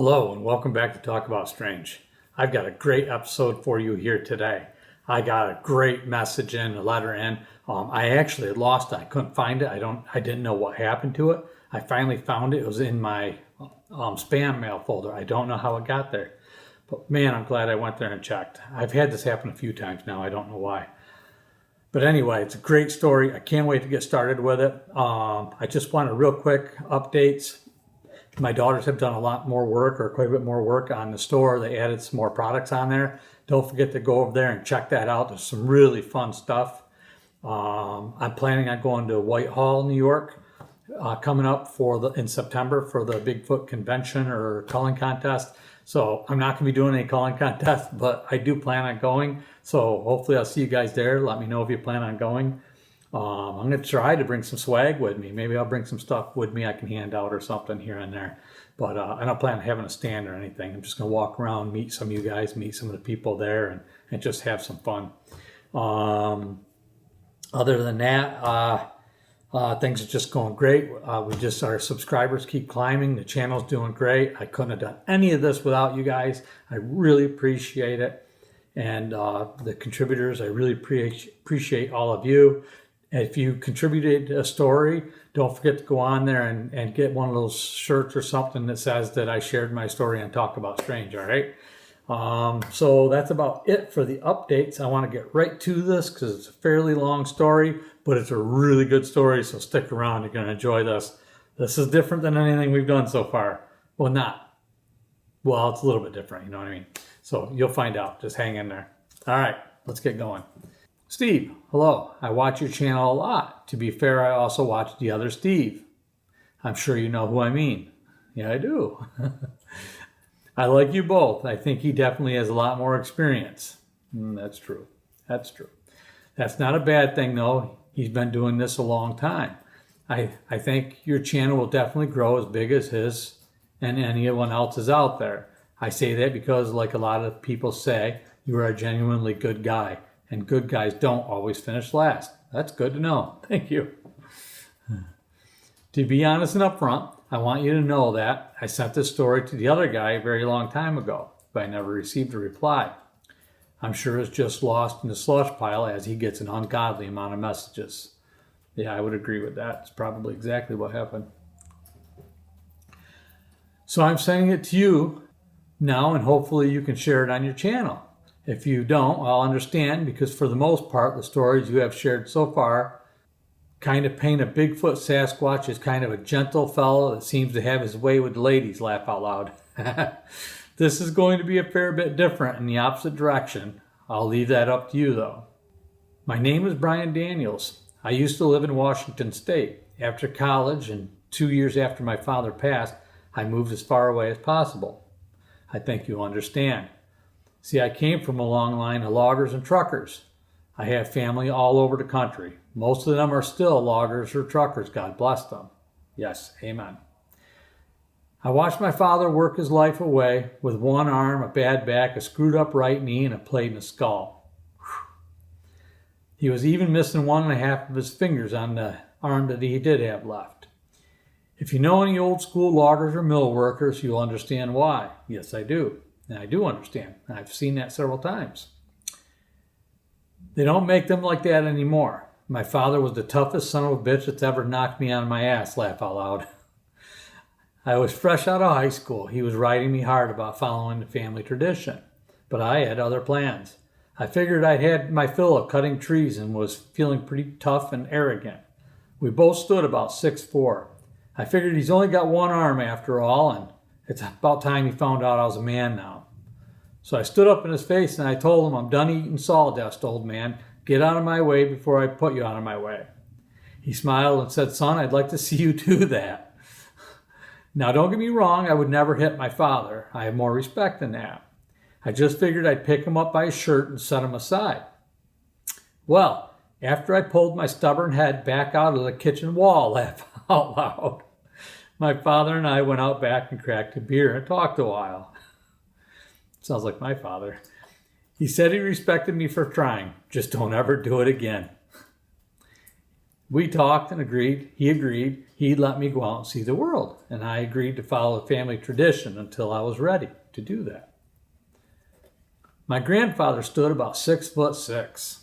Hello and welcome back to Talk About Strange. I've got a great episode for you here today. I got a great message in, a letter in. I actually had lost it. I couldn't find it. I didn't know what happened to it. I finally found it. It was in my spam mail folder. I don't know how it got there. But man, I'm glad I went there and checked. I've had this happen a few times now. I don't know why. But anyway, it's a great story. I can't wait to get started with it. I just want a real quick updates. My daughters have done a lot more work, or quite a bit more work on the store. They added some more products on there. Don't forget to go over there and check that out. There's some really fun stuff. I'm planning on going to Whitehall, New York, coming up in September for the Bigfoot convention or culling contest. So I'm not going to be doing any culling contest, but I do plan on going. So hopefully I'll see you guys there. Let me know if you plan on going. I'm going to try to bring some swag with me. Maybe I'll bring some stuff with me I can hand out or something here and there. But I don't plan on having a stand or anything. I'm just going to walk around, meet some of you guys, meet some of the people there, and just have some fun. Other than that, things are just going great. Our subscribers keep climbing. The channel's doing great. I couldn't have done any of this without you guys. I really appreciate it. And the contributors, I really appreciate all of you. If you contributed a story, don't forget to go on there and get one of those shirts or something that says that I shared my story and Talk About Strange, all right? So that's about it for the updates. I want to get right to this because it's a fairly long story, but it's a really good story, so stick around. You're going to enjoy this. This is different than anything we've done so far. Well, it's a little bit different, you know what I mean? So you'll find out. Just hang in there. All right, let's get going. Steve, hello. I watch your channel a lot. To be fair, I also watch the other Steve. I'm sure you know who I mean. Yeah, I do. I like you both. I think he definitely has a lot more experience. That's true. That's true. That's not a bad thing, though. He's been doing this a long time. I think your channel will definitely grow as big as his and anyone else's out there. I say that because, like a lot of people say, you are a genuinely good guy. And good guys don't always finish last. That's good to know. Thank you. To be honest and upfront, I want you to know that I sent this story to the other guy a very long time ago, but I never received a reply. I'm sure it's just lost in the slush pile as he gets an ungodly amount of messages. Yeah, I would agree with that. It's probably exactly what happened. So I'm sending it to you now, and hopefully you can share it on your channel. If you don't, I'll understand, because for the most part, the stories you have shared so far kind of paint a Bigfoot Sasquatch as kind of a gentle fellow that seems to have his way with the ladies, laugh out loud. This is going to be a fair bit different in the opposite direction. I'll leave that up to you, though. My name is Brian Daniels. I used to live in Washington State. After college and 2 years after my father passed, I moved as far away as possible. I think you'll understand. See, I came from a long line of loggers and truckers. I have family all over the country. Most of them are still loggers or truckers. God bless them. Yes, amen. I watched my father work his life away with one arm, a bad back, a screwed up right knee, and a plate in his skull. He was even missing 1.5 of his fingers on the arm that he did have left. If you know any old school loggers or mill workers, you'll understand why. Yes, I do. And I do understand. I've seen that several times. They don't make them like that anymore. My father was the toughest son of a bitch that's ever knocked me on my ass, laugh out loud. I was fresh out of high school. He was riding me hard about following the family tradition. But I had other plans. I figured I'd had my fill of cutting trees and was feeling pretty tough and arrogant. We both stood about 6'4". I figured he's only got one arm after all, and it's about time he found out I was a man now. So I stood up in his face and I told him, I'm done eating sawdust, old man. Get out of my way before I put you out of my way. He smiled and said, son, I'd like to see you do that. Now, don't get me wrong. I would never hit my father. I have more respect than that. I just figured I'd pick him up by his shirt and set him aside. Well, after I pulled my stubborn head back out of the kitchen wall, laugh out loud, my father and I went out back and cracked a beer and talked a while. Sounds like my father. He said he respected me for trying. Just don't ever do it again. We talked and agreed. He agreed he'd let me go out and see the world. And I agreed to follow the family tradition until I was ready to do that. My grandfather stood about 6'6"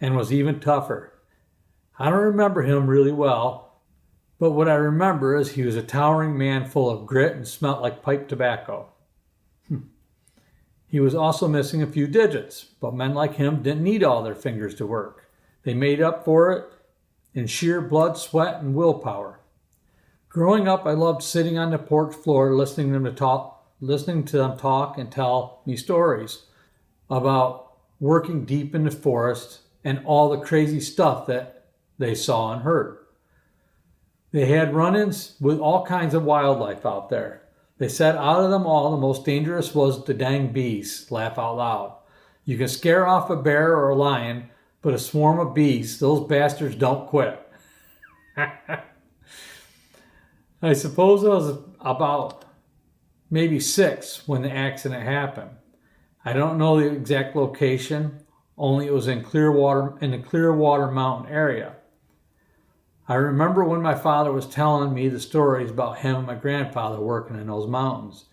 and was even tougher. I don't remember him really well, but what I remember is he was a towering man full of grit and smelt like pipe tobacco. He was also missing a few digits, but men like him didn't need all their fingers to work. They made up for it in sheer blood, sweat, and willpower. Growing up, I loved sitting on the porch floor listening to them talk and tell me stories about working deep in the forest and all the crazy stuff that they saw and heard. They had run-ins with all kinds of wildlife out there. They said out of them all, the most dangerous was the dang bees. Laugh out loud. You can scare off a bear or a lion, but a swarm of bees, those bastards don't quit. I suppose I was about maybe 6 when the accident happened. I don't know the exact location, only it was in the Clearwater Mountain area. I remember when my father was telling me the stories about him and my grandfather working in those mountains.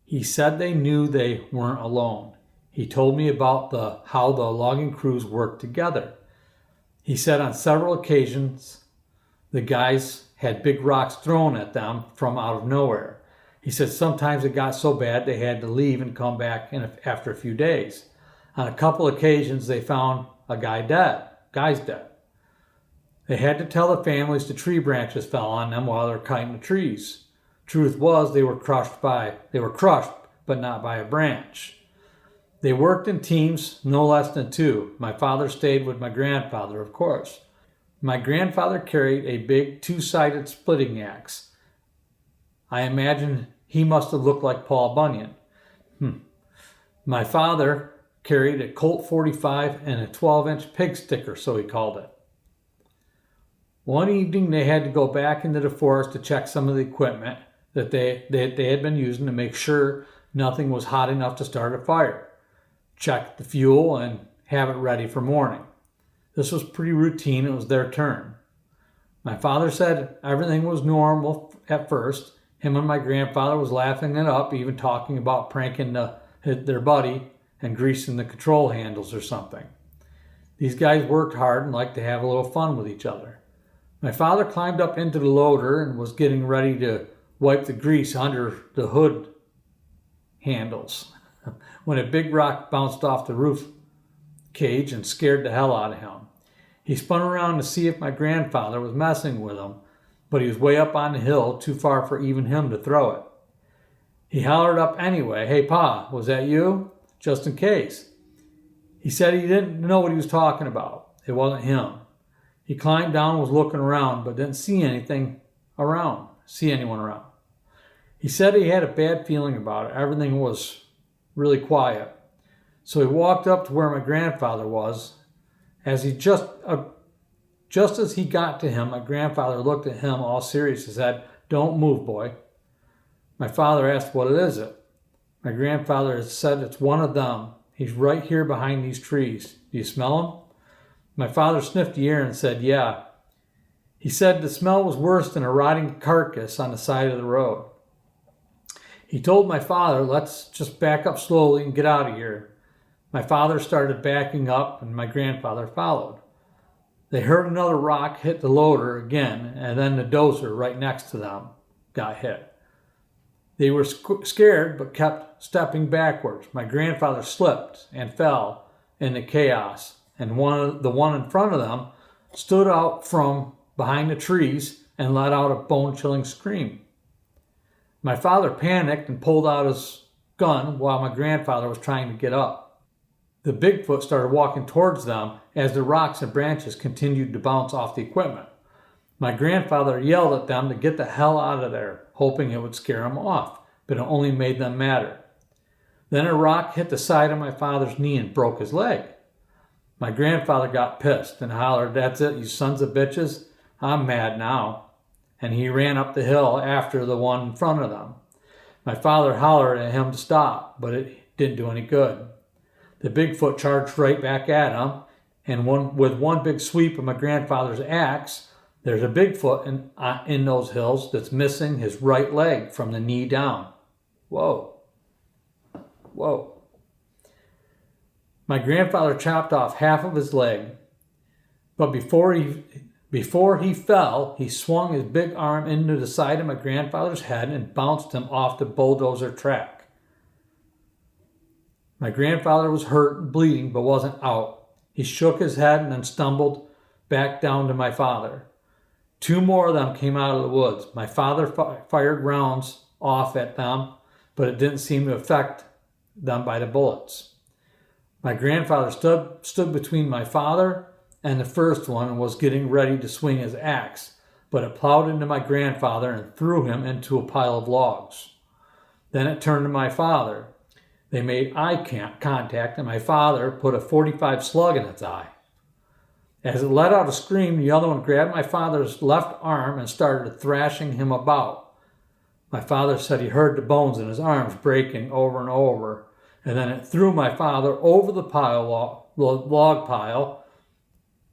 He said they knew they weren't alone. He told me about how the logging crews worked together. He said on several occasions the guys had big rocks thrown at them from out of nowhere. He said sometimes it got so bad they had to leave and come back after a few days. On a couple occasions they found a guy's dead. They had to tell the families the tree branches fell on them while they were cutting the trees. Truth was they were crushed, but not by a branch. They worked in teams, no less than 2. My father stayed with my grandfather, of course. My grandfather carried a big 2-sided splitting axe. I imagine he must have looked like Paul Bunyan. My father carried a Colt 45 and a 12-inch pig sticker, so he called it. One evening, they had to go back into the forest to check some of the equipment that they had been using to make sure nothing was hot enough to start a fire. Check the fuel and have it ready for morning. This was pretty routine. It was their turn. My father said everything was normal at first. Him and my grandfather was laughing it up, even talking about pranking their buddy and greasing the control handles or something. These guys worked hard and liked to have a little fun with each other. My father climbed up into the loader and was getting ready to wipe the grease under the hood handles when a big rock bounced off the roof cage and scared the hell out of him. He spun around to see if my grandfather was messing with him, but he was way up on the hill, too far for even him to throw it. He hollered up anyway, "Hey, Pa, was that you?" Just in case. He said he didn't know what he was talking about. It wasn't him. He climbed down, was looking around, but didn't see anyone around. He said he had a bad feeling about it. Everything was really quiet. So he walked up to where my grandfather was. Just as he got to him, my grandfather looked at him all serious and said, "Don't move, boy." My father asked, "What is it?" My grandfather said, "It's one of them. He's right here behind these trees. Do you smell him?" My father sniffed the air and said, "Yeah." He said the smell was worse than a rotting carcass on the side of the road. He told my father, "Let's just back up slowly and get out of here." My father started backing up and my grandfather followed. They heard another rock hit the loader again, and then the dozer right next to them got hit. They were scared but kept stepping backwards. My grandfather slipped and fell in the chaos, and the one in front of them stood out from behind the trees and let out a bone-chilling scream. My father panicked and pulled out his gun while my grandfather was trying to get up. The Bigfoot started walking towards them as the rocks and branches continued to bounce off the equipment. My grandfather yelled at them to get the hell out of there, hoping it would scare them off, but it only made them madder. Then a rock hit the side of my father's knee and broke his leg. My grandfather got pissed and hollered, "That's it, you sons of bitches. I'm mad now." And he ran up the hill after the one in front of them. My father hollered at him to stop, but it didn't do any good. The Bigfoot charged right back at him, And with one big sweep of my grandfather's axe, there's a Bigfoot in those hills that's missing his right leg from the knee down. Whoa. Whoa. My grandfather chopped off half of his leg, but before he fell, he swung his big arm into the side of my grandfather's head and bounced him off the bulldozer track. My grandfather was hurt and bleeding, but wasn't out. He shook his head and then stumbled back down to my father. 2 more of them came out of the woods. My father fired rounds off at them, but it didn't seem to affect them by the bullets. My grandfather stood between my father and the first one and was getting ready to swing his axe, but it plowed into my grandfather and threw him into a pile of logs. Then it turned to my father. They made eye contact, and my father put a .45 slug in its eye. As it let out a scream, the other one grabbed my father's left arm and started thrashing him about. My father said he heard the bones in his arms breaking over and over, and then it threw my father over the log pile,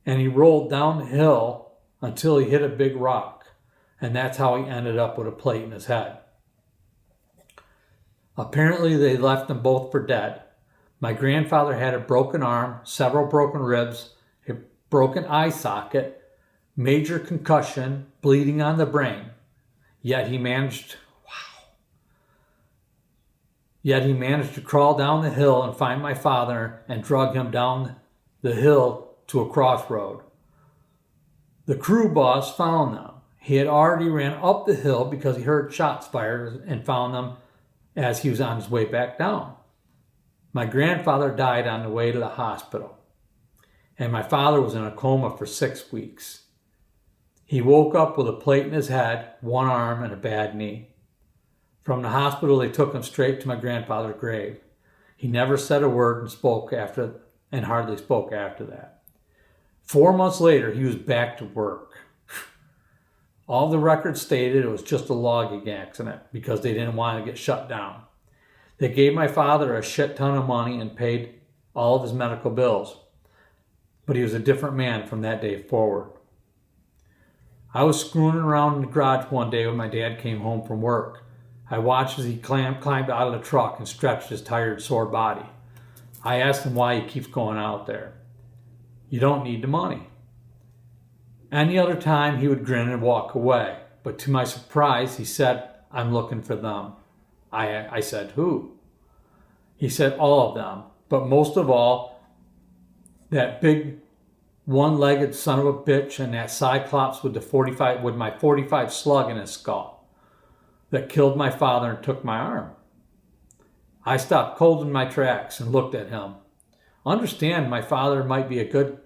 and he rolled down the hill until he hit a big rock, and that's how he ended up with a plate in his head. Apparently, they left them both for dead. My grandfather had a broken arm, several broken ribs, a broken eye socket, major concussion, bleeding on the brain. Yet he managed to crawl down the hill and find my father and drug him down the hill to a crossroad. The crew boss found them. He had already ran up the hill because he heard shots fired and found them as he was on his way back down. My grandfather died on the way to the hospital, and my father was in a coma for 6 weeks. He woke up with a plate in his head, one arm, and a bad knee. From the hospital, they took him straight to my grandfather's grave. He never said a word and hardly spoke after that. 4 months later, he was back to work. All the records stated it was just a logging accident because they didn't want to get shut down. They gave my father a shit ton of money and paid all of his medical bills. But he was a different man from that day forward. I was screwing around in the garage one day when my dad came home from work. I watched as he climbed out of the truck and stretched his tired, sore body. I asked him why he keeps going out there. You don't need the money. Any other time, he would grin and walk away. But to my surprise, he said, I'm looking for them. I said, who? He said, all of them. But most of all, that big one-legged son of a bitch and that cyclops with my .45 slug in his skull that killed my father and took my arm. I stopped cold in my tracks and looked at him. Understand, my father might be a good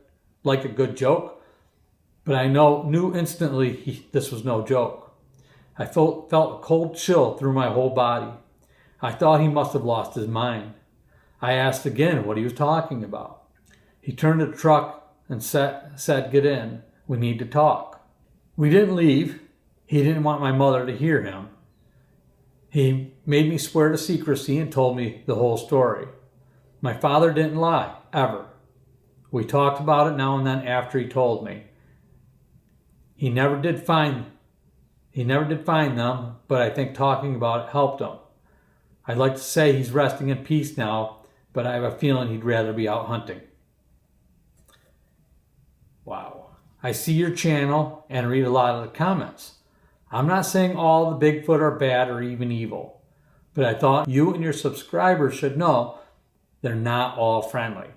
joke, but I knew instantly this was no joke. I felt a cold chill through my whole body. I thought he must have lost his mind. I asked again what he was talking about. He turned to the truck and said, get in. We need to talk. We didn't leave. He didn't want my mother to hear him. He made me swear to secrecy and told me the whole story. My father didn't lie, ever. We talked about it now and then after he told me. He never did find them, but I think talking about it helped him. I'd like to say he's resting in peace now, but I have a feeling he'd rather be out hunting. Wow. I see your channel and read a lot of the comments. I'm not saying all the Bigfoot are bad or even evil, but I thought you and your subscribers should know they're not all friendly.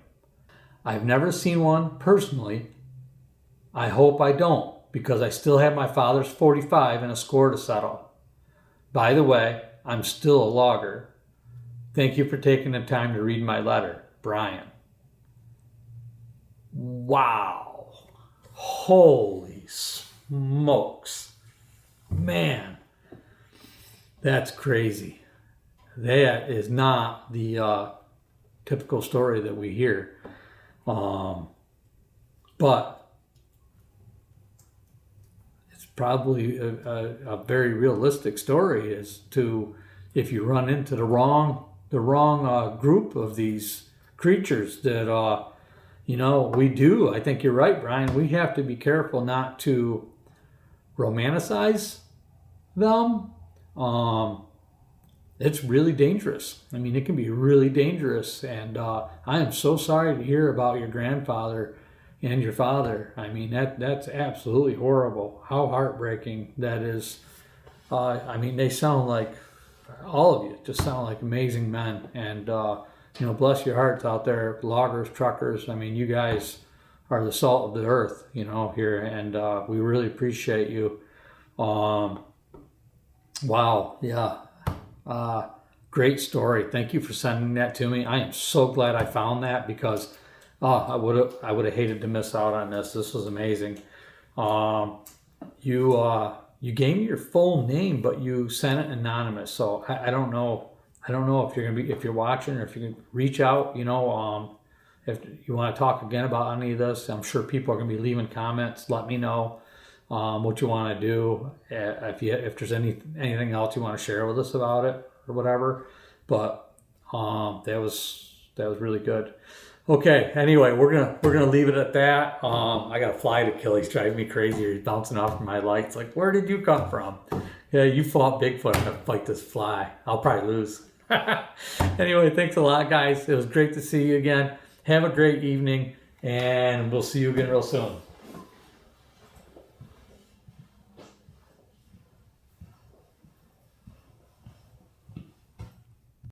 I've never seen one personally. I hope I don't, because I still have my father's .45 and a score to settle. By the way, I'm still a logger. Thank you for taking the time to read my letter, Brian. Wow. Holy smokes. Man, that's crazy. That is not the typical story that we hear. But it's probably a very realistic story as to if you run into the wrong group of these creatures that you know, we do. I think you're right, Brian. We have to be careful not to romanticize them. It's really dangerous. I mean, it can be really dangerous. And I am so sorry to hear about your grandfather and your father. I mean, that's absolutely horrible. How heartbreaking that is. I mean, they sound like, all of you just sound like amazing men. And, you know, bless your hearts out there, loggers, truckers. I mean, you guys are the salt of the earth, you know, here. And we really appreciate you. Wow. Yeah. Great story. Thank you for sending that to me. I am so glad I found that because I would have hated to miss out on this. This was amazing. You gave me your full name, but you sent it anonymous. So I don't know. I don't know if if you're watching or if you can reach out. You know, if you want to talk again about any of this, I'm sure people are going to be leaving comments. Let me know what you want to do. If there's anything else you want to share with us about it or whatever. But that was really good. Okay. Anyway, we're gonna leave it at that. I got a fly to kill. He's driving me crazy. He's bouncing off my lights. Like, where did you come from? Yeah, you fought Bigfoot. I'm gonna fight this fly. I'll probably lose. Anyway, thanks a lot, guys. It was great to see you again. Have a great evening, and we'll see you again real soon.